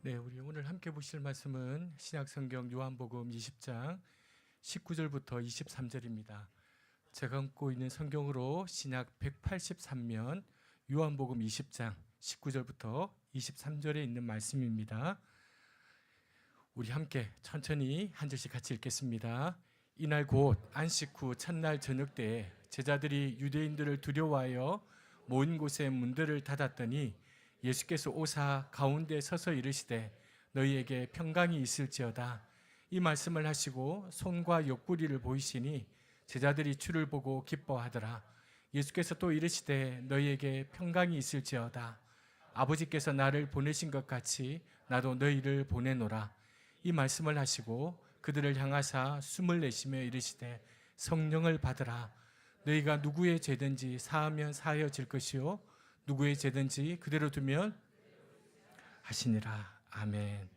네, 우리 오늘 함께 보실 말씀은 신약성경 요한복음 20장 19절부터 23절입니다. 제가 갖고 있는 성경으로 신약 183면 요한복음 20장 19절부터 23절에 있는 말씀입니다. 우리 함께 천천히 한 절씩 같이 읽겠습니다. 이날 곧 안식 후 첫날 저녁 때에 제자들이 유대인들을 두려워하여 모인 곳에 문들을 닫았더니 예수께서 오사 가운데 서서 이르시되 너희에게 평강이 있을지어다. 이 말씀을 하시고 손과 옆구리를 보이시니 제자들이 주를 보고 기뻐하더라. 예수께서 또 이르시되 너희에게 평강이 있을지어다. 아버지께서 나를 보내신 것 같이 나도 너희를 보내노라. 이 말씀을 하시고 그들을 향하사 숨을 내쉬며 이르시되 성령을 받으라. 너희가 누구의 죄든지 사하면 사하여질 것이요 누구의 죄든지 그대로 두면 하시니라. 아멘.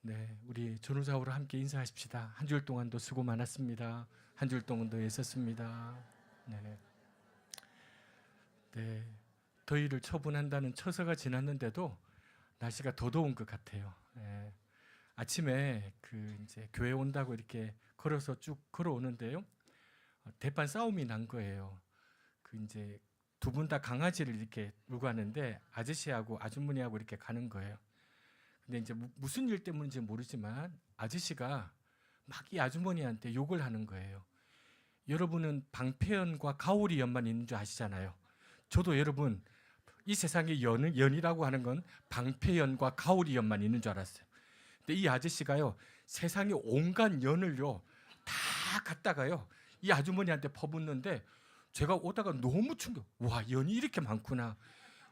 네, 우리 전우사우로 함께 인사하십시다. 한 주 동안도 수고 많았습니다. 한 주 동안도 애썼습니다. 네. 네, 더위를 처분한다는 처서가 지났는데도 날씨가 더 더운 것 같아요. 네. 아침에 이제 교회 온다고 이렇게 걸어서 쭉 걸어오는데요. 대판 싸움이 난 거예요. 이제 두 분 다 강아지를 이렇게 물고 가는데 아저씨하고 아주머니하고 이렇게 가는 거예요. 근데 이제 무슨 일 때문인지 모르지만 아저씨가 막 이 아주머니한테 욕을 하는 거예요. 여러분은 방패연과 가오리연만 있는 줄 아시잖아요. 저도 여러분 이 세상에 연이라고 하는 건 방패연과 가오리연만 있는 줄 알았어요. 근데 이 아저씨가요, 세상에 온갖 연을요 다 갖다가요 이 아주머니한테 퍼붓는데 제가 오다가 너무 충격. 와, 연이 이렇게 많구나.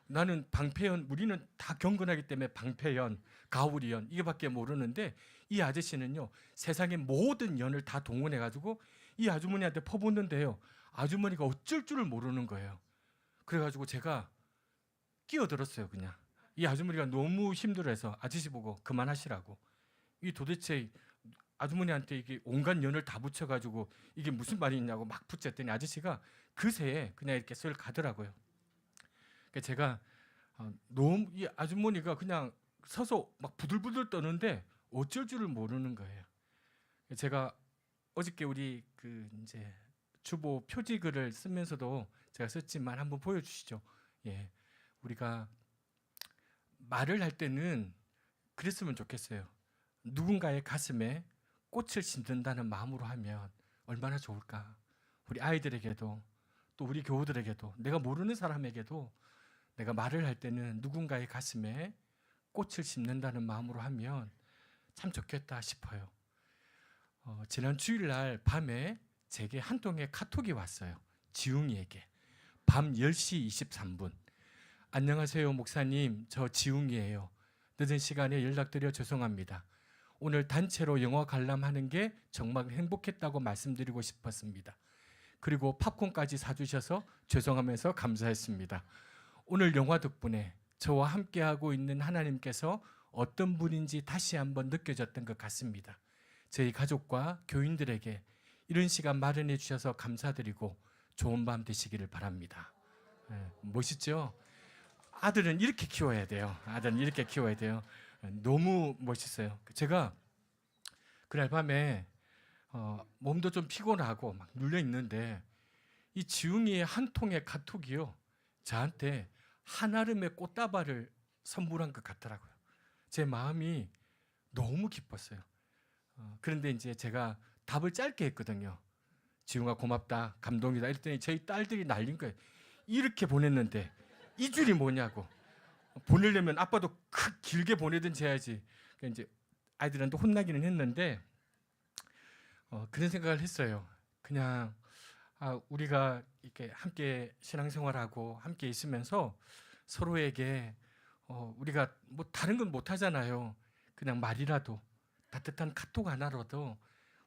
나는 방패연, 우리는 다 경건하기 때문에 방패연, 가오리연 이게밖에 모르는데 이 아저씨는요 세상의 모든 연을 다 동원해가지고 이 아주머니한테 퍼붓는데요, 아주머니가 어쩔 줄을 모르는 거예요. 그래가지고 제가 끼어들었어요. 그냥 이 아주머니가 너무 힘들어해서 아저씨 보고 그만하시라고. 이 도대체 아주머니한테 이게 온갖 연을 다 붙여가지고 이게 무슨 말이 있냐고 막 붙였더니 아저씨가 그새에 그냥 이렇게 쓱 가더라고요. 그러니까 제가 너무 이 아주머니가 그냥 서서 막 부들부들 떠는데 어쩔 줄을 모르는 거예요. 제가 어저께 우리 이제 주보 표지글을 쓰면서도 제가 썼지만 한번 보여주시죠. 예, 우리가 말을 할 때는 그랬으면 좋겠어요. 누군가의 가슴에 꽃을 심는다는 마음으로 하면 얼마나 좋을까. 우리 아이들에게도 또 우리 교우들에게도 내가 모르는 사람에게도 내가 말을 할 때는 누군가의 가슴에 꽃을 심는다는 마음으로 하면 참 좋겠다 싶어요. 지난 주일날 밤에 제게 한 통의 카톡이 왔어요. 지웅이에게. 밤 10시 23분. 안녕하세요 목사님, 저 지웅이에요. 늦은 시간에 연락드려 죄송합니다. 오늘 단체로 영화 관람하는 게 정말 행복했다고 말씀드리고 싶었습니다. 그리고 팝콘까지 사주셔서 죄송하면서 감사했습니다. 오늘 영화 덕분에 저와 함께하고 있는 하나님께서 어떤 분인지 다시 한번 느껴졌던 것 같습니다. 저희 가족과 교인들에게 이런 시간 마련해 주셔서 감사드리고 좋은 밤 되시기를 바랍니다. 멋있죠? 아들은 이렇게 키워야 돼요. 아들은 이렇게 키워야 돼요. 너무 멋있어요. 제가 그날 밤에 몸도 좀 피곤하고 막 눌려 있는데 이 지웅이의 한 통의 카톡이요 저한테 한아름의 꽃다발을 선물한 것 같더라고요. 제 마음이 너무 기뻤어요. 그런데 이제 제가 답을 짧게 했거든요. 지웅아 고맙다, 감동이다 이랬더니 저희 딸들이 날린 거예요. 이렇게 보냈는데 이 줄이 뭐냐고. 보내려면 아빠도 길게 보내든지 해야지. 그러니까 이제 아이들한테 혼나기는 했는데 그런 생각을 했어요. 그냥 우리가 이렇게 함께 신앙생활하고 함께 있으면서 서로에게 우리가 뭐 다른 건 못 하잖아요. 그냥 말이라도 따뜻한 카톡 하나라도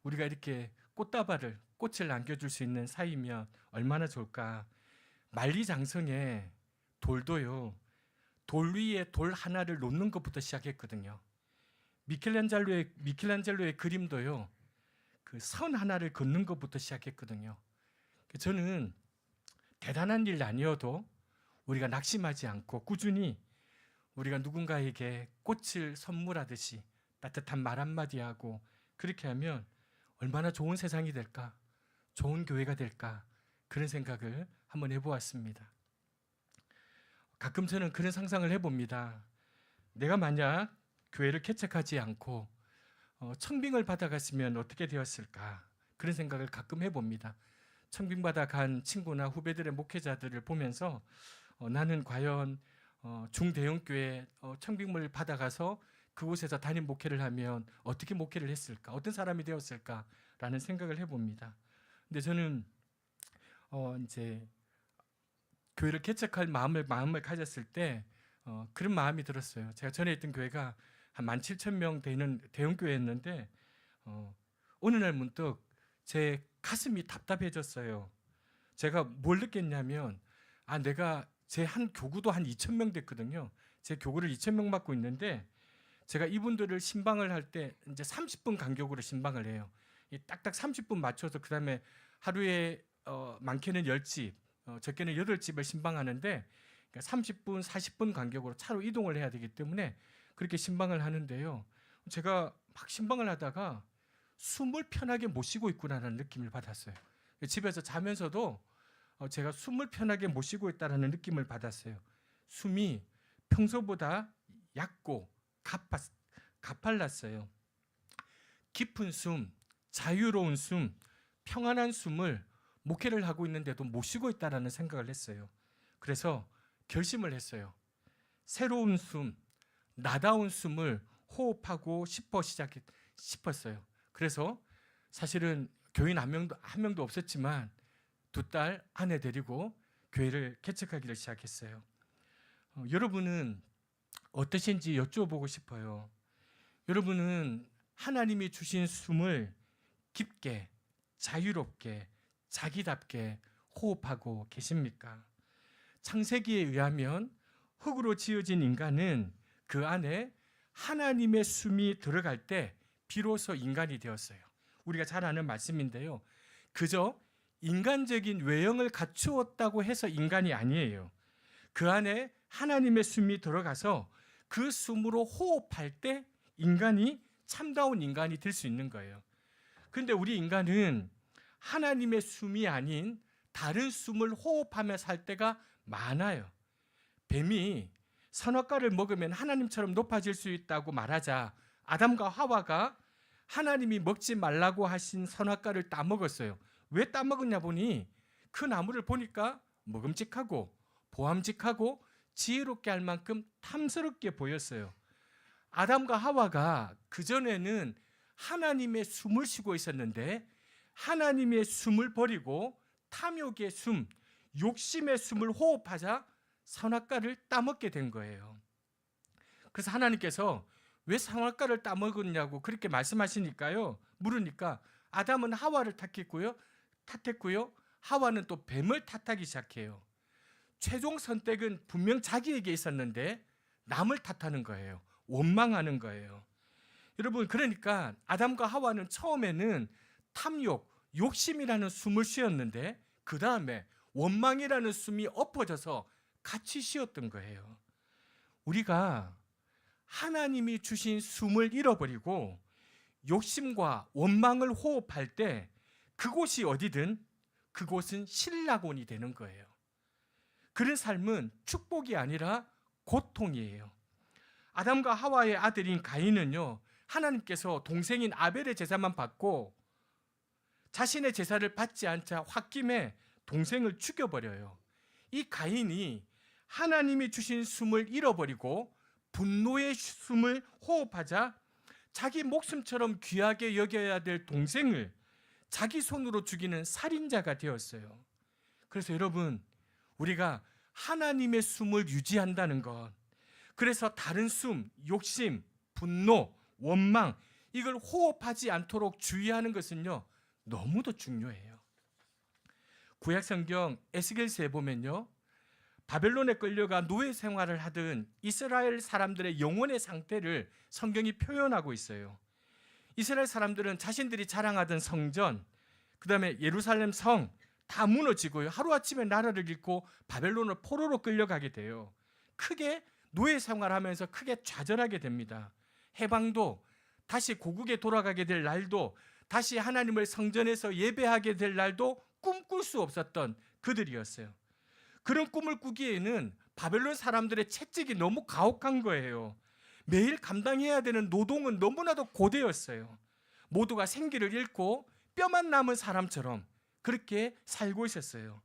우리가 이렇게 꽃을 남겨줄 수 있는 사이면 얼마나 좋을까. 만리장성에 돌도요, 돌 위에 돌 하나를 놓는 것부터 시작했거든요. 미켈란젤로의 그림도요, 선 하나를 긋는 것부터 시작했거든요. 저는 대단한 일 아니어도 우리가 낙심하지 않고 꾸준히 우리가 누군가에게 꽃을 선물하듯이 따뜻한 말 한마디 하고 그렇게 하면 얼마나 좋은 세상이 될까, 좋은 교회가 될까, 그런 생각을 한번 해보았습니다. 가끔 저는 그런 상상을 해봅니다. 내가 만약 교회를 개척하지 않고 청빙을 받아갔으면 어떻게 되었을까, 그런 생각을 가끔 해봅니다. 청빙받아 간 친구나 후배들의 목회자들을 보면서 나는 과연 중대형 교회 청빙을 받아가서 그곳에서 담임 목회를 하면 어떻게 목회를 했을까, 어떤 사람이 되었을까라는 생각을 해봅니다. 근데 저는 이제 교회를 개척할 마음을 가졌을 때 그런 마음이 들었어요. 제가 전에 있던 교회가 한 17,000명 되는 대형 교회였는데 어느 날 문득 제 가슴이 답답해졌어요. 제가 뭘 느꼈냐면 내가 제 한 교구도 한 2,000명 됐거든요. 제 교구를 2,000명 맡고 있는데 제가 이분들을 신방을 할 때 이제 30분 간격으로 신방을 해요. 딱딱 30분 맞춰서 그다음에 하루에 많게는 10집, 적게는 8집을 신방하는데 30분, 40분 간격으로 차로 이동을 해야 되기 때문에 그렇게 신방을 하는데요. 제가 막 신방을 하다가 숨을 편하게 못 쉬고 있구나라는 느낌을 받았어요. 집에서 자면서도 제가 숨을 편하게 못 쉬고 있다라는 느낌을 받았어요. 숨이 평소보다 얕고 가팔랐어요. 깊은 숨, 자유로운 숨, 평안한 숨을 목회를 하고 있는데도 못 쉬고 있다라는 생각을 했어요. 그래서 결심을 했어요. 새로운 숨, 나다운 숨을 호흡하고 싶었어요. 그래서 사실은 교인 한 명도 없었지만 2딸 아내 데리고 교회를 개척하기를 시작했어요. 여러분은 어떠신지 여쭤보고 싶어요. 여러분은 하나님이 주신 숨을 깊게, 자유롭게, 자기답게 호흡하고 계십니까? 창세기에 의하면 흙으로 지어진 인간은 그 안에 하나님의 숨이 들어갈 때 비로소 인간이 되었어요. 우리가 잘 아는 말씀인데요. 그저 인간적인 외형을 갖추었다고 해서 인간이 아니에요. 그 안에 하나님의 숨이 들어가서 그 숨으로 호흡할 때 인간이 참다운 인간이 될 수 있는 거예요. 그런데 우리 인간은 하나님의 숨이 아닌 다른 숨을 호흡하며 살 때가 많아요. 뱀이 선악과를 먹으면 하나님처럼 높아질 수 있다고 말하자 아담과 하와가 하나님이 먹지 말라고 하신 선악과를 따먹었어요. 왜 따먹었냐 보니 그 나무를 보니까 먹음직하고 보암직하고 지혜롭게 할 만큼 탐스럽게 보였어요. 아담과 하와가 그전에는 하나님의 숨을 쉬고 있었는데 하나님의 숨을 버리고 탐욕의 숨, 욕심의 숨을 호흡하자 선악과를 따먹게 된 거예요. 그래서 하나님께서 왜 선악과를 따먹었냐고 그렇게 말씀하시니까요. 물으니까 아담은 하와를 탓했고요. 하와는 또 뱀을 탓하기 시작해요. 최종 선택은 분명 자기에게 있었는데 남을 탓하는 거예요. 원망하는 거예요. 여러분, 그러니까 아담과 하와는 처음에는 탐욕, 욕심이라는 숨을 쉬었는데 그 다음에 원망이라는 숨이 엎어져서 같이 쉬었던 거예요. 우리가 하나님이 주신 숨을 잃어버리고 욕심과 원망을 호흡할 때 그곳이 어디든 그곳은 신라곤이 되는 거예요. 그런 삶은 축복이 아니라 고통이에요. 아담과 하와의 아들인 가인은요, 하나님께서 동생인 아벨의 제사만 받고 자신의 제사를 받지 않자 홧김에 동생을 죽여버려요. 이 가인이 하나님이 주신 숨을 잃어버리고 분노의 숨을 호흡하자 자기 목숨처럼 귀하게 여겨야 될 동생을 자기 손으로 죽이는 살인자가 되었어요. 그래서 여러분, 우리가 하나님의 숨을 유지한다는 것, 그래서 다른 숨, 욕심, 분노, 원망, 이걸 호흡하지 않도록 주의하는 것은요, 너무도 중요해요. 구약성경 에스겔서에 보면요, 바벨론에 끌려가 노예 생활을 하던 이스라엘 사람들의 영혼의 상태를 성경이 표현하고 있어요. 이스라엘 사람들은 자신들이 자랑하던 성전, 그 다음에 예루살렘 성 다 무너지고요, 하루아침에 나라를 잃고 바벨론을 포로로 끌려가게 돼요. 크게 노예 생활하면서 크게 좌절하게 됩니다. 해방도, 다시 고국에 돌아가게 될 날도, 다시 하나님을 성전에서 예배하게 될 날도 꿈꿀 수 없었던 그들이었어요. 그런 꿈을 꾸기에는 바벨론 사람들의 채찍이 너무 가혹한 거예요. 매일 감당해야 되는 노동은 너무나도 고되었어요. 모두가 생기를 잃고 뼈만 남은 사람처럼 그렇게 살고 있었어요.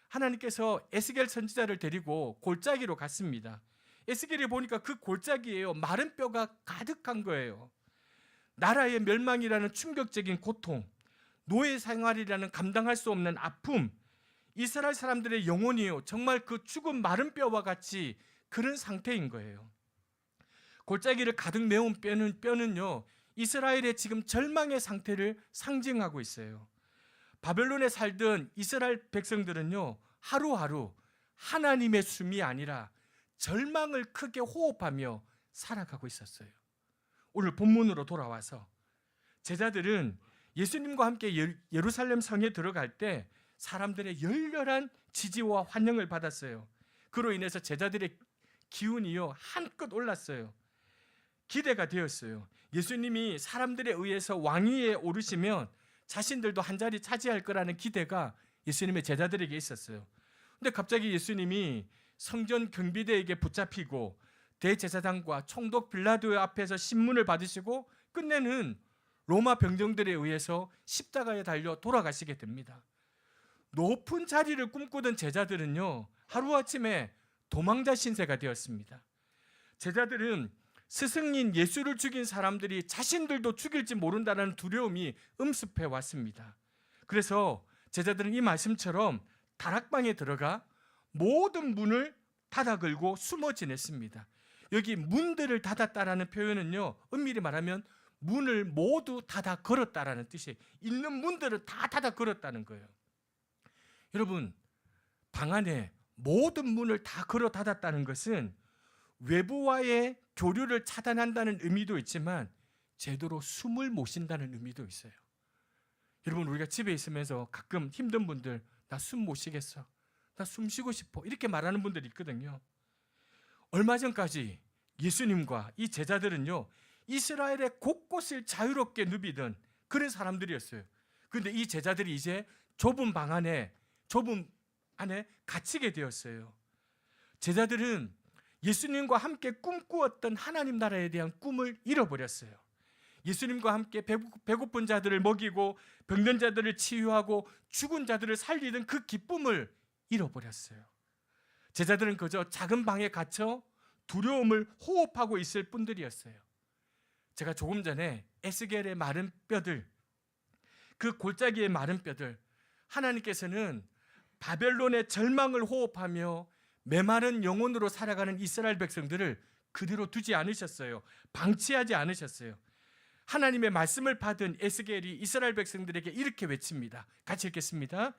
하나님께서 에스겔 선지자를 데리고 골짜기로 갔습니다. 에스겔이 보니까 그 골짜기에요, 마른 뼈가 가득한 거예요. 나라의 멸망이라는 충격적인 고통, 노예 생활이라는 감당할 수 없는 아픔, 이스라엘 사람들의 영혼이요, 정말 그 죽은 마른 뼈와 같이 그런 상태인 거예요. 골짜기를 가득 메운 뼈는요, 이스라엘의 지금 절망의 상태를 상징하고 있어요. 바벨론에 살던 이스라엘 백성들은요, 하루하루 하나님의 숨이 아니라 절망을 크게 호흡하며 살아가고 있었어요. 오늘 본문으로 돌아와서 제자들은 예수님과 함께 예루살렘 성에 들어갈 때 사람들의 열렬한 지지와 환영을 받았어요. 그로 인해서 제자들의 기운이요, 한껏 올랐어요. 기대가 되었어요. 예수님이 사람들에 의해서 왕위에 오르시면 자신들도 한 자리 차지할 거라는 기대가 예수님의 제자들에게 있었어요. 근데 갑자기 예수님이 성전 경비대에게 붙잡히고 대제사장과 총독 빌라도 앞에서 신문을 받으시고 끝내는 로마 병정들에 의해서 십자가에 달려 돌아가시게 됩니다. 높은 자리를 꿈꾸던 제자들은요, 하루아침에 도망자 신세가 되었습니다. 제자들은 스승인 예수를 죽인 사람들이 자신들도 죽일지 모른다는 두려움이 음습해 왔습니다. 그래서 제자들은 이 말씀처럼 다락방에 들어가 모든 문을 닫아 걸고 숨어 지냈습니다. 여기 문들을 닫았다라는 표현은요, 엄밀히 말하면 문을 모두 닫아 걸었다라는 뜻이에요. 있는 문들을 다 닫아 걸었다는 거예요. 여러분, 방 안에 모든 문을 다 걸어 닫았다는 것은 외부와의 교류를 차단한다는 의미도 있지만 제대로 숨을 못 쉰다는 의미도 있어요. 여러분, 우리가 집에 있으면서 가끔 힘든 분들, 나 숨 못 쉬겠어, 나 숨 쉬고 싶어, 이렇게 말하는 분들이 있거든요. 얼마 전까지 예수님과 이 제자들은요, 이스라엘의 곳곳을 자유롭게 누비던 그런 사람들이었어요. 그런데 이 제자들이 이제 좁은 안에 갇히게 되었어요. 제자들은 예수님과 함께 꿈꾸었던 하나님 나라에 대한 꿈을 잃어버렸어요. 예수님과 함께 배고픈 자들을 먹이고 병든 자들을 치유하고 죽은 자들을 살리던 그 기쁨을 잃어버렸어요. 제자들은 그저 작은 방에 갇혀 두려움을 호흡하고 있을 뿐들이었어요. 제가 조금 전에 에스겔의 마른 뼈들, 그 골짜기의 마른 뼈들, 하나님께서는 바벨론의 절망을 호흡하며 메마른 영혼으로 살아가는 이스라엘 백성들을 그대로 두지 않으셨어요. 방치하지 않으셨어요. 하나님의 말씀을 받은 에스겔이 이스라엘 백성들에게 이렇게 외칩니다. 같이 읽겠습니다.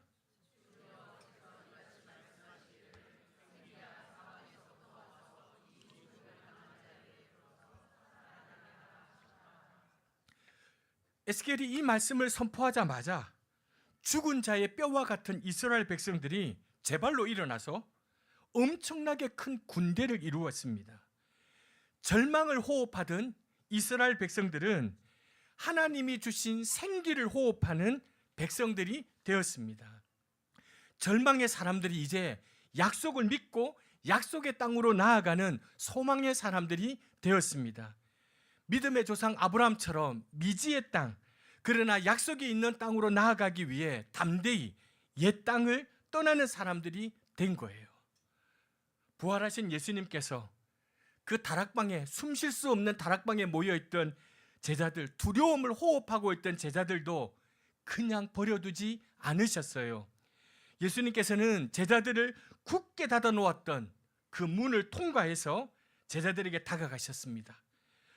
에스겔이 이 말씀을 선포하자마자 죽은 자의 뼈와 같은 이스라엘 백성들이 제발로 일어나서 엄청나게 큰 군대를 이루었습니다. 절망을 호흡하던 이스라엘 백성들은 하나님이 주신 생기를 호흡하는 백성들이 되었습니다. 절망의 사람들이 이제 약속을 믿고 약속의 땅으로 나아가는 소망의 사람들이 되었습니다. 믿음의 조상 아브라함처럼 미지의 땅, 그러나 약속이 있는 땅으로 나아가기 위해 담대히 옛 땅을 떠나는 사람들이 된 거예요. 부활하신 예수님께서 그 다락방에, 숨 쉴 수 없는 다락방에 모여있던 제자들, 두려움을 호흡하고 있던 제자들도 그냥 버려두지 않으셨어요. 예수님께서는 제자들을 굳게 닫아 놓았던 그 문을 통과해서 제자들에게 다가가셨습니다.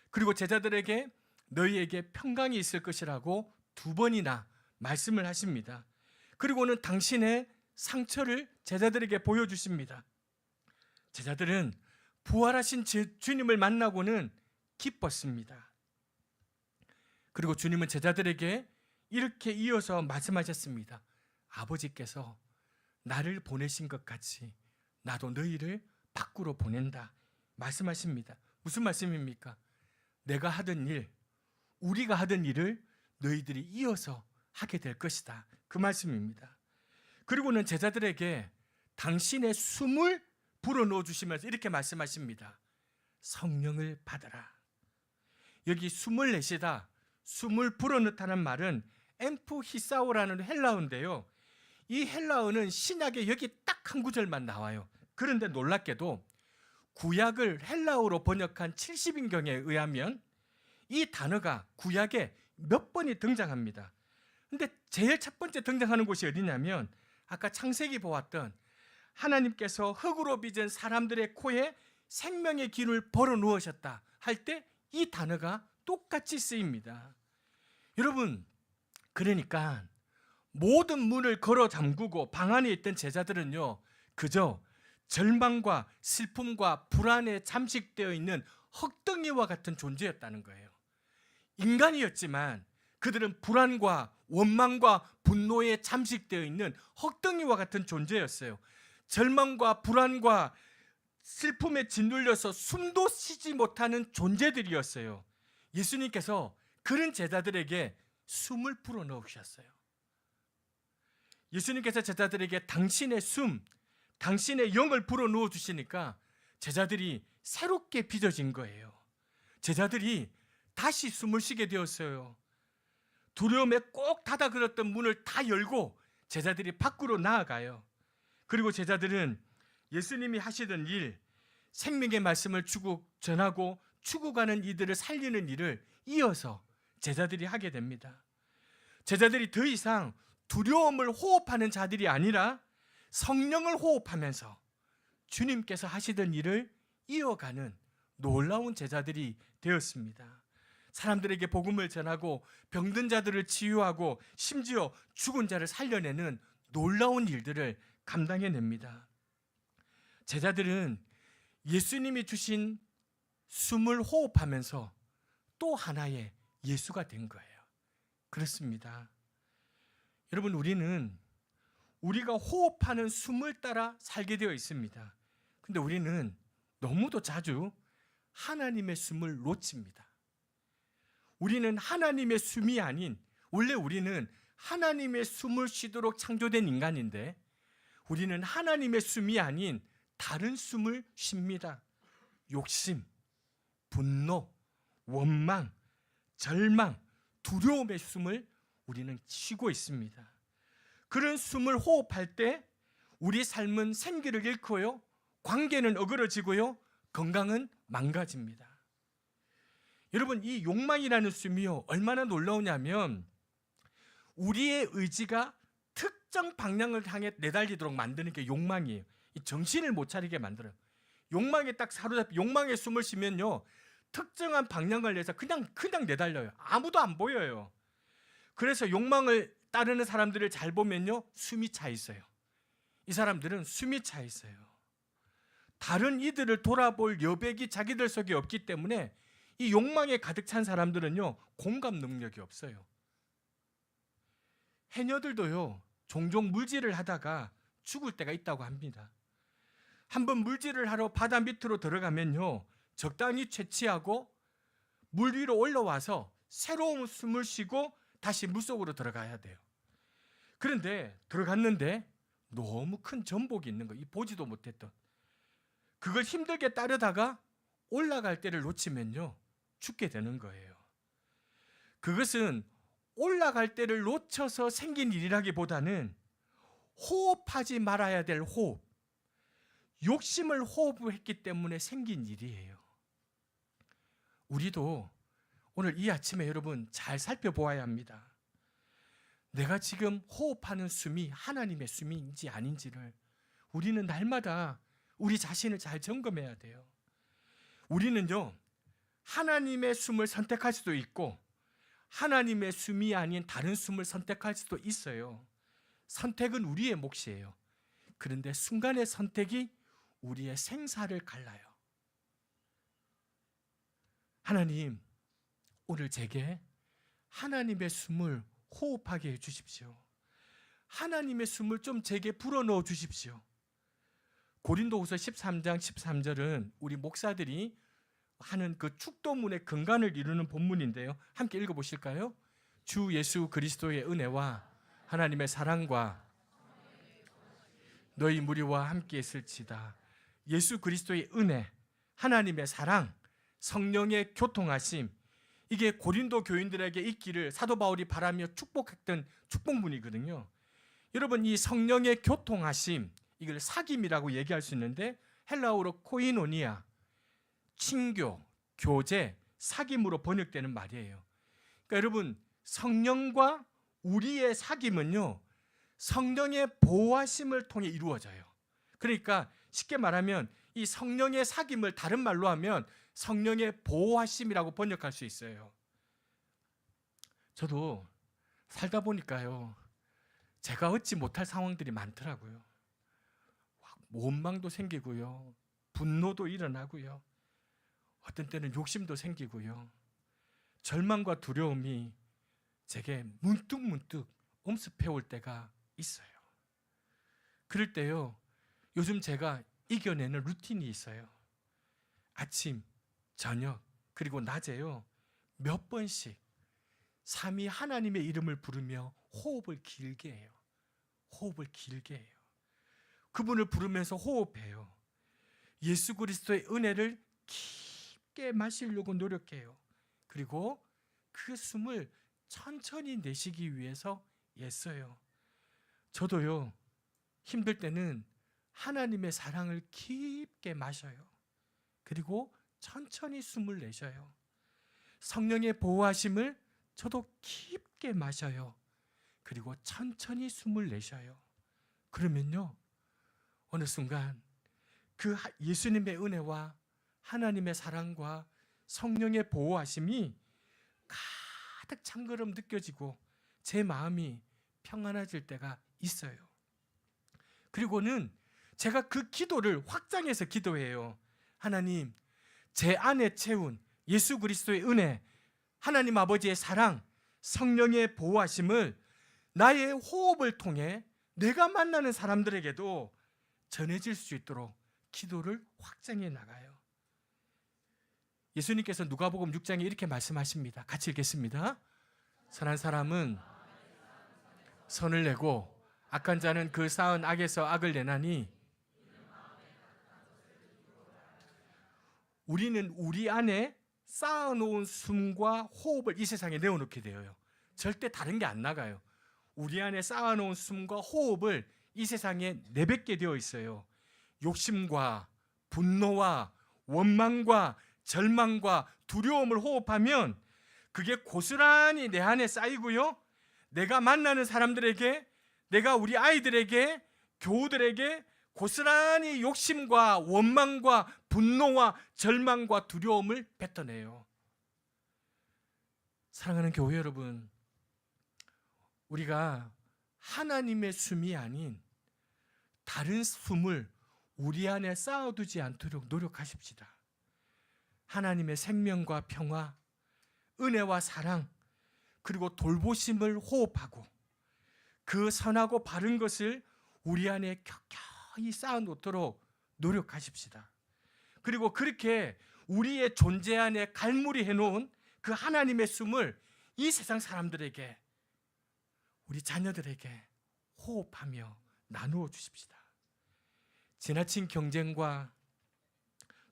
그리고 제자들에게 너희에게 평강이 있을 것이라고 2번이나 말씀을 하십니다. 그리고는 당신의 상처를 제자들에게 보여주십니다. 제자들은 부활하신 주님을 만나고는 기뻤습니다. 그리고 주님은 제자들에게 이렇게 이어서 말씀하셨습니다. 아버지께서 나를 보내신 것 같이 나도 너희를 밖으로 보낸다. 말씀하십니다. 무슨 말씀입니까? 내가 하던 일, 우리가 하던 일을 너희들이 이어서 하게 될 것이다. 그 말씀입니다. 그리고는 제자들에게 당신의 숨을 불어넣어 주시면서 이렇게 말씀하십니다. 성령을 받아라. 여기 숨을 내쉬다, 숨을 불어넣다는 말은 엠프히사오라는 헬라어인데요. 이 헬라어는 신약에 여기 딱 한 구절만 나와요. 그런데 놀랍게도 구약을 헬라어로 번역한 70인경에 의하면 이 단어가 구약에 몇 번이 등장합니다. 근데 제일 첫 번째 등장하는 곳이 어디냐면 아까 창세기 보았던 하나님께서 흙으로 빚은 사람들의 코에 생명의 기름을 벌어 넣으셨다 할 때 이 단어가 똑같이 쓰입니다. 여러분, 그러니까 모든 문을 걸어 잠그고 방 안에 있던 제자들은요, 그저 절망과 슬픔과 불안에 잠식되어 있는 흙덩이와 같은 존재였다는 거예요. 인간이었지만 그들은 불안과 원망과 분노에 잠식되어 있는 흙덩이와 같은 존재였어요. 절망과 불안과 슬픔에 짓눌려서 숨도 쉬지 못하는 존재들이었어요. 예수님께서 그런 제자들에게 숨을 불어넣으셨어요. 예수님께서 제자들에게 당신의 숨, 당신의 영을 불어넣어 주시니까 제자들이 새롭게 빚어진 거예요. 제자들이 다시 숨을 쉬게 되었어요. 두려움에 꼭 닫아 그렸던 문을 다 열고 제자들이 밖으로 나아가요. 그리고 제자들은 예수님이 하시던 일, 생명의 말씀을 전하고 죽어가는 이들을 살리는 일을 이어서 제자들이 하게 됩니다. 제자들이 더 이상 두려움을 호흡하는 자들이 아니라 성령을 호흡하면서 주님께서 하시던 일을 이어가는 놀라운 제자들이 되었습니다. 사람들에게 복음을 전하고 병든 자들을 치유하고 심지어 죽은 자를 살려내는 놀라운 일들을 감당해냅니다. 제자들은 예수님이 주신 숨을 호흡하면서 또 하나의 예수가 된 거예요. 그렇습니다. 여러분, 우리는 우리가 호흡하는 숨을 따라 살게 되어 있습니다. 근데 우리는 너무도 자주 하나님의 숨을 놓칩니다. 우리는 하나님의 숨이 아닌, 원래 우리는 하나님의 숨을 쉬도록 창조된 인간인데 우리는 하나님의 숨이 아닌 다른 숨을 쉽니다. 욕심, 분노, 원망, 절망, 두려움의 숨을 우리는 쉬고 있습니다. 그런 숨을 호흡할 때 우리 삶은 생기를 잃고요, 관계는 어그러지고요, 건강은 망가집니다. 여러분, 이 욕망이라는 숨이요, 얼마나 놀라우냐면 우리의 의지가 특정 방향을 향해 내달리도록 만드는 게 욕망이에요. 이 정신을 못 차리게 만들어요. 욕망에 딱 사로잡혀 욕망의 숨을 쉬면요, 특정한 방향을 내서 그냥 내달려요. 아무도 안 보여요. 그래서 욕망을 따르는 사람들을 잘 보면요, 숨이 차 있어요. 이 사람들은 숨이 차 있어요. 다른 이들을 돌아볼 여백이 자기들 속에 없기 때문에 이 욕망에 가득 찬 사람들은요, 공감 능력이 없어요. 해녀들도요, 종종 물질을 하다가 죽을 때가 있다고 합니다. 한번 물질을 하러 바다 밑으로 들어가면요, 적당히 채취하고 물 위로 올라와서 새로운 숨을 쉬고 다시 물속으로 들어가야 돼요. 그런데 들어갔는데 너무 큰 전복이 있는 거예요. 보지도 못했던. 그걸 힘들게 따르다가 올라갈 때를 놓치면요, 죽게 되는 거예요. 그것은 올라갈 때를 놓쳐서 생긴 일이라기보다는 호흡하지 말아야 될 호흡, 욕심을 호흡했기 때문에 생긴 일이에요. 우리도 오늘 이 아침에 여러분 잘 살펴보아야 합니다. 내가 지금 호흡하는 숨이 하나님의 숨인지 아닌지를 우리는 날마다 우리 자신을 잘 점검해야 돼요. 우리는요, 하나님의 숨을 선택할 수도 있고 하나님의 숨이 아닌 다른 숨을 선택할 수도 있어요. 선택은 우리의 몫이에요. 그런데 순간의 선택이 우리의 생사를 갈라요. 하나님, 오늘 제게 하나님의 숨을 호흡하게 해주십시오. 하나님의 숨을 좀 제게 불어넣어 주십시오. 고린도후서 13장 13절은 우리 목사들이 하는 그 축도문의 근간을 이루는 본문인데요. 함께 읽어보실까요? 주 예수 그리스도의 은혜와 하나님의 사랑과 너희 무리와 함께 있을지다. 예수 그리스도의 은혜, 하나님의 사랑, 성령의 교통하심, 이게 고린도 교인들에게 있기를 사도 바울이 바라며 축복했던 축복문이거든요. 여러분, 이 성령의 교통하심, 이걸 사귐이라고 얘기할 수 있는데 헬라어로 코이노니아, 친교, 교제, 사귐으로 번역되는 말이에요. 그러니까 여러분, 성령과 우리의 사귐은요, 성령의 보호하심을 통해 이루어져요. 그러니까 쉽게 말하면 이 성령의 사귐을 다른 말로 하면 성령의 보호하심이라고 번역할 수 있어요. 저도 살다 보니까요, 제가 얻지 못할 상황들이 많더라고요. 원망도 생기고요, 분노도 일어나고요, 어떤 때는 욕심도 생기고요, 절망과 두려움이 제게 문득문득 엄습해 올 때가 있어요. 그럴 때요, 요즘 제가 이겨내는 루틴이 있어요. 아침, 저녁, 그리고 낮에요, 몇 번씩 삼위 하나님의 이름을 부르며 호흡을 길게 해요. 호흡을 길게 해요. 그분을 부르면서 호흡해요. 예수 그리스도의 은혜를 깊게 마시려고 노력해요. 그리고 그 숨을 천천히 내쉬기 위해서 애써요. 저도요, 힘들 때는 하나님의 사랑을 깊게 마셔요. 그리고 천천히 숨을 내쉬어요. 성령의 보호하심을 저도 깊게 마셔요. 그리고 천천히 숨을 내쉬어요. 그러면요, 어느 순간 그 예수님의 은혜와 하나님의 사랑과 성령의 보호하심이 가득 찬 것처럼 느껴지고 제 마음이 평안해질 때가 있어요. 그리고는 제가 그 기도를 확장해서 기도해요. 하나님, 제 안에 채운 예수 그리스도의 은혜, 하나님 아버지의 사랑, 성령의 보호하심을 나의 호흡을 통해 내가 만나는 사람들에게도 전해질 수 있도록 기도를 확장해 나가요. 예수님께서 누가복음 6장에 이렇게 말씀하십니다. 같이 읽겠습니다. 선한 사람은 선을 내고 악한 자는 그 쌓은 악에서 악을 내나니 우리는 우리 안에 쌓아놓은 숨과 호흡을 이 세상에 내어놓게 되어요. 절대 다른 게 안 나가요. 우리 안에 쌓아놓은 숨과 호흡을 이 세상에 내뱉게 되어 있어요. 욕심과 분노와 원망과 절망과 두려움을 호흡하면 그게 고스란히 내 안에 쌓이고요, 내가 만나는 사람들에게, 내가 우리 아이들에게, 교우들에게 고스란히 욕심과 원망과 분노와 절망과 두려움을 뱉어내요. 사랑하는 교회 여러분, 우리가 하나님의 숨이 아닌 다른 숨을 우리 안에 쌓아두지 않도록 노력하십시다. 하나님의 생명과 평화, 은혜와 사랑, 그리고 돌보심을 호흡하고 그 선하고 바른 것을 우리 안에 켜켜이 쌓아놓도록 노력하십시다. 그리고 그렇게 우리의 존재 안에 갈무리 해놓은 그 하나님의 숨을 이 세상 사람들에게, 우리 자녀들에게 호흡하며 나누어 주십시다. 지나친 경쟁과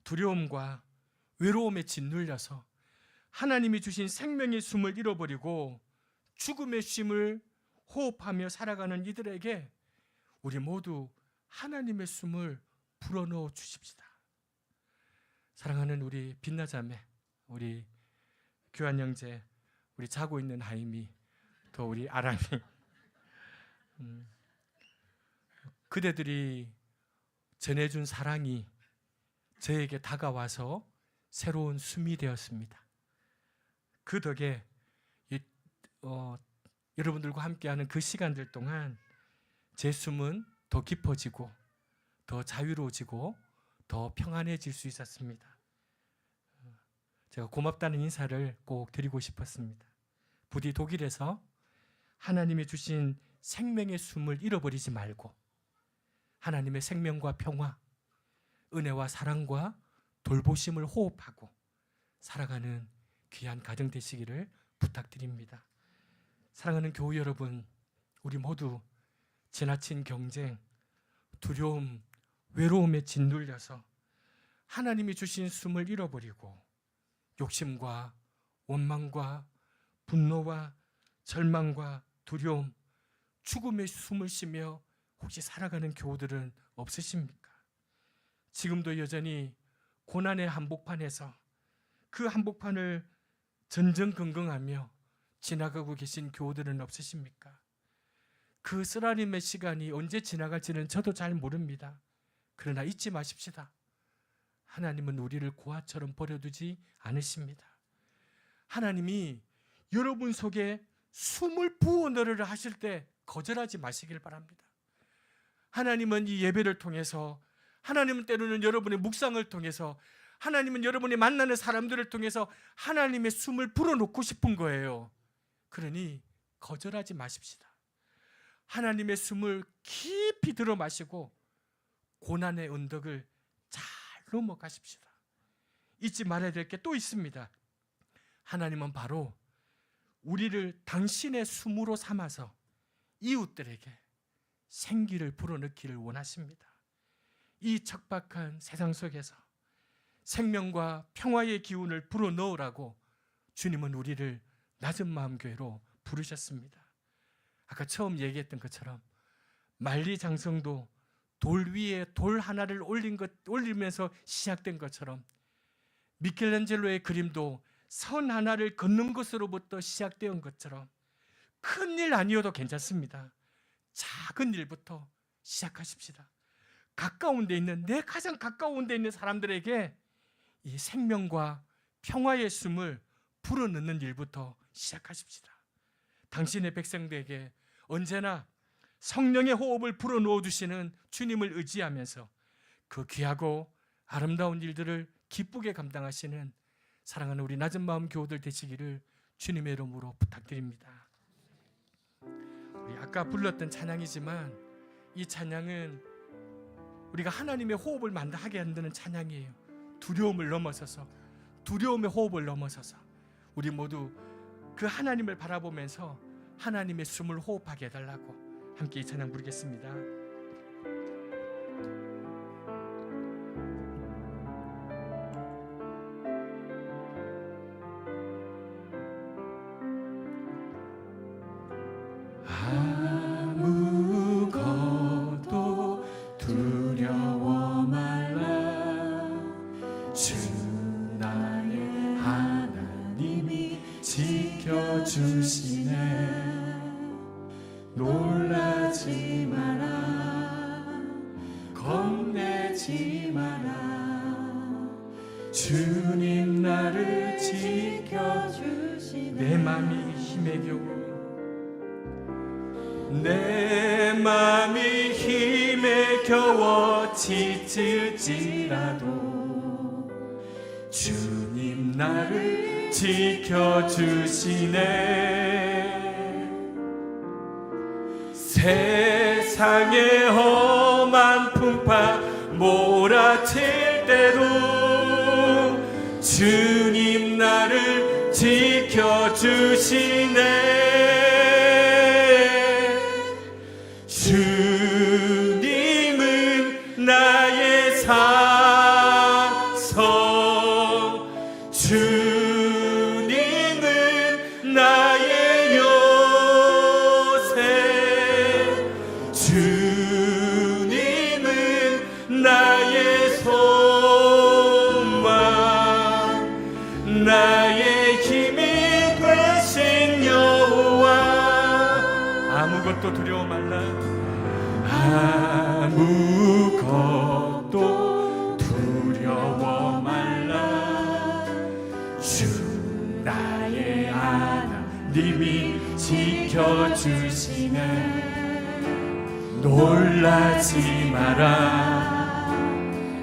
두려움과 외로움에 짓눌려서 하나님이 주신 생명의 숨을 잃어버리고 죽음의 쉼을 호흡하며 살아가는 이들에게 우리 모두 하나님의 숨을 불어넣어 주십시다. 사랑하는 우리 빛나자매, 우리 교환 형제, 우리 자고 있는 하임이, 또 우리 아랑이, 그대들이 전해준 사랑이 저에게 다가와서 새로운 숨이 되었습니다. 그 덕에 여러분들과 함께하는 그 시간들 동안 제 숨은 더 깊어지고 더 자유로워지고 더 평안해질 수 있었습니다. 제가 고맙다는 인사를 꼭 드리고 싶었습니다. 부디 독일에서 하나님이 주신 생명의 숨을 잃어버리지 말고 하나님의 생명과 평화, 은혜와 사랑과 돌보심을 호흡하고 살아가는 귀한 가정 되시기를 부탁드립니다. 사랑하는 교우 여러분, 우리 모두 지나친 경쟁, 두려움, 외로움에 짓눌려서 하나님이 주신 숨을 잃어버리고 욕심과 원망과 분노와 절망과 두려움, 죽음의 숨을 쉬며 혹시 살아가는 교우들은 없으십니까? 지금도 여전히 고난의 한복판에서 그 한복판을 전전긍긍하며 지나가고 계신 교우들은 없으십니까? 그 쓰라림의 시간이 언제 지나갈지는 저도 잘 모릅니다. 그러나 잊지 마십시다. 하나님은 우리를 고아처럼 버려두지 않으십니다. 하나님이 여러분 속에 숨을 부어 넣으라 하실 때 거절하지 마시길 바랍니다. 하나님은 이 예배를 통해서, 하나님은 때로는 여러분의 묵상을 통해서, 하나님은 여러분이 만나는 사람들을 통해서 하나님의 숨을 불어넣고 싶은 거예요. 그러니 거절하지 마십시다. 하나님의 숨을 깊이 들어 마시고 고난의 언덕을 잘 넘어가십시다. 잊지 말아야 될 게 또 있습니다. 하나님은 바로 우리를 당신의 숨으로 삼아서 이웃들에게 생기를 불어넣기를 원하십니다. 이 척박한 세상 속에서 생명과 평화의 기운을 불어넣으라고 주님은 우리를 낮은 마음 교회로 부르셨습니다. 아까 처음 얘기했던 것처럼 만리장성도 돌 위에 돌 하나를 올리면서 시작된 것처럼 미켈란젤로의 그림도 선 하나를 걷는 것으로부터 시작된 것처럼 큰일 아니어도 괜찮습니다. 작은 일부터 시작하십시다. 가까운 데 있는, 내 가장 가까운 데 있는 사람들에게 이 생명과 평화의 숨을 불어넣는 일부터 시작하십시다. 당신의 백성들에게 언제나 성령의 호흡을 불어넣어 주시는 주님을 의지하면서 그 귀하고 아름다운 일들을 기쁘게 감당하시는 사랑하는 우리 낮은 마음 교우들 되시기를 주님의 이름으로 부탁드립니다. 우리 아까 불렀던 찬양이지만 이 찬양은 우리가 하나님의 호흡을 하게 만드는 찬양이에요. 두려움을 넘어서서, 두려움의 호흡을 넘어서서 우리 모두 그 하나님을 바라보면서 하나님의 숨을 호흡하게 해달라고 함께 이 찬양 부르겠습니다. 아무것도 두려워 말라. 주 나의 하나님이 지켜주시네. 놀라지 마라, 겁내지 마라. 주님 나를 지켜주시네. 내 맘이 힘에 겨워, 내 맘이 힘에 겨워 지칠지라도 주님 나를 지켜주시네. 세상의 험한 풍파 몰아칠 때도 주님 나를 지켜주시네. 주님은 나의 산성, 주님은 나의 요새, 주님은 나의 소망, 나의 힘이 되신 여호와. 아무것도 두려워 말라. 아무것도 두려워 말라. 주 나의 하나님이 지켜주시네. 놀라지 마라,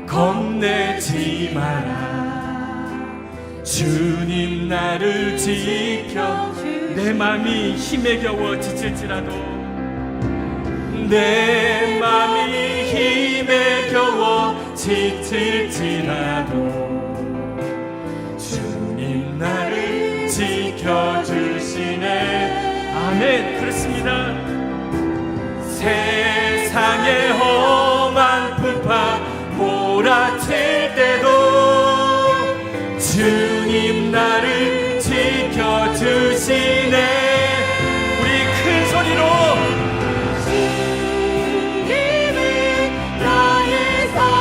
겁내지 마라. 주님 나를 지켜. 내 맘이 힘에 겨워 지칠지라도, 내 맘이 힘에 겨워 지칠지라도 주님 나를 지켜주시네. 아멘. 그렇습니다. 세상의 험한 풍파 몰아칠 때도 주님 나를 지켜주시네. 우리 큰 소리로 주님은 나의 산성,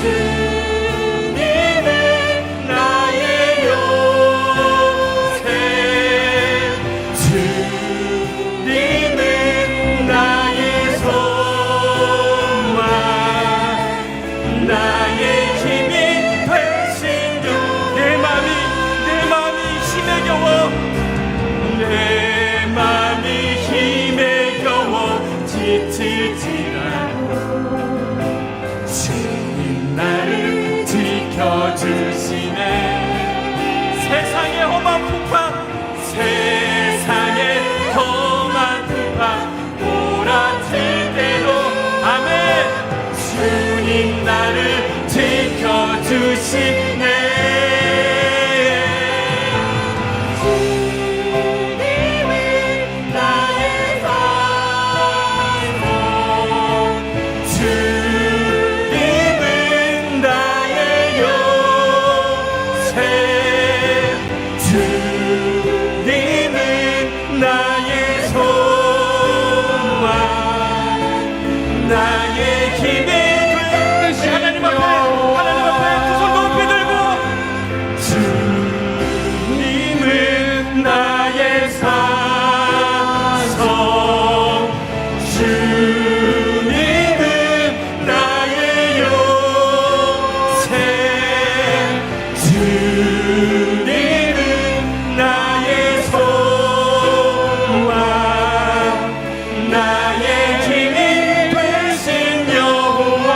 주님은 나의 요새, 주님은 나의 소망, 나의 힘이 되신 주. 내 마음이 힘에 겨워, 내 마음이 힘에 겨워 지칠지라도 주님 나를 지켜주시네. 세상의 험한 풍파, 세상의 험한 풍파 몰아칠 때도 아멘. 주님 나를 지켜주시네. 주님은 나의 산성, 주님은 나의 요새, 주님은 나의 소망, 나의 힘이 되신 하나님 앞에 두 손 높이 들고 주님은 나의 산성, 주님은 나의 요새, 주님은 나의 소망, 나의 힘이 되신 여호와.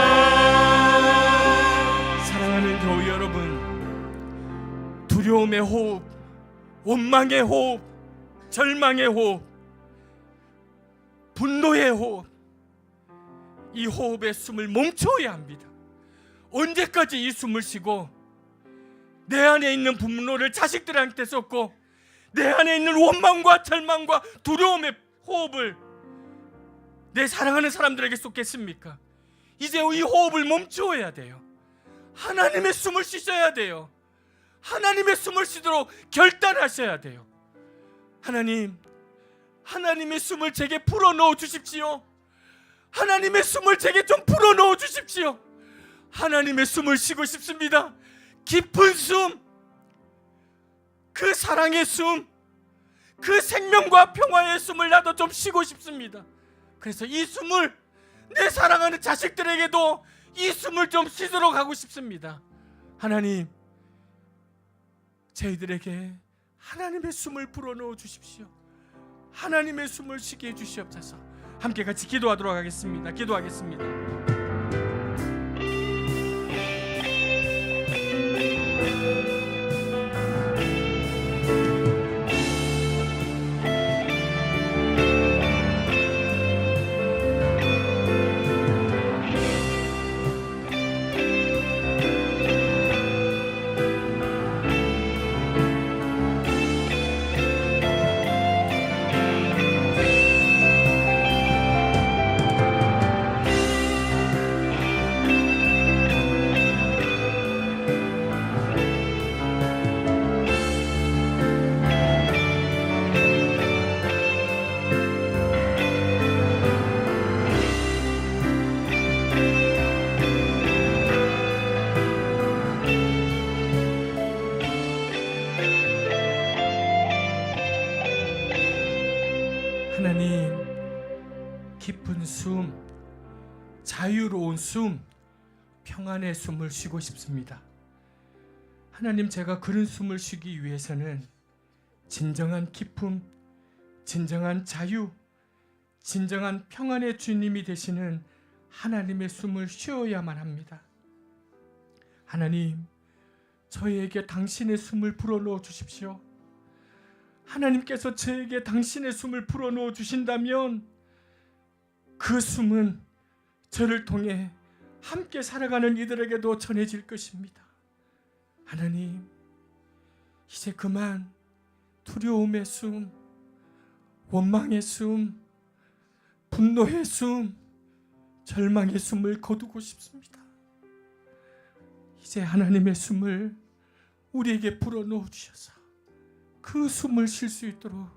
사랑하는 교우 여러분, 두려움의 호흡, 원망의 호흡, 절망의 호흡, 분노의 호흡, 이 호흡의 숨을 멈춰야 합니다. 언제까지 이 숨을 쉬고 내 안에 있는 분노를 자식들한테 쏟고 내 안에 있는 원망과 절망과 두려움의 호흡을 내 사랑하는 사람들에게 쏟겠습니까? 이제 이 호흡을 멈춰야 돼요. 하나님의 숨을 쉬셔야 돼요. 하나님의 숨을 쉬도록 결단하셔야 돼요. 하나님, 하나님의 숨을 제게 불어넣어 주십시오. 하나님의 숨을 제게 좀 불어넣어 주십시오. 하나님의 숨을 쉬고 싶습니다. 깊은 숨, 그 사랑의 숨, 그 생명과 평화의 숨을 나도 좀 쉬고 싶습니다. 그래서 이 숨을 내 사랑하는 자식들에게도 이 숨을 좀 쉬도록 하고 싶습니다. 하나님, 저희들에게 하나님의 숨을 불어넣어 주십시오. 하나님의 숨을 쉬게 해주시옵소서. 함께 같이 기도하도록 하겠습니다. 기도하겠습니다. 하나님, 깊은 숨, 자유로운 숨, 평안의 숨을 쉬고 싶습니다. 하나님, 제가 그런 숨을 쉬기 위해서는 진정한 기쁨, 진정한 자유, 진정한 평안의 주님이 되시는 하나님의 숨을 쉬어야만 합니다. 하나님, 저희에게 당신의 숨을 불어넣어 주십시오. 하나님께서 저에게 당신의 숨을 불어넣어 주신다면 그 숨은 저를 통해 함께 살아가는 이들에게도 전해질 것입니다. 하나님, 이제 그만 두려움의 숨, 원망의 숨, 분노의 숨, 절망의 숨을 거두고 싶습니다. 이제 하나님의 숨을 우리에게 불어넣어 주셔서 그 숨을 쉴 수 있도록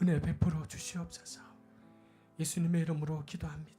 은혜 베풀어 주시옵소서. 예수님의 이름으로 기도합니다.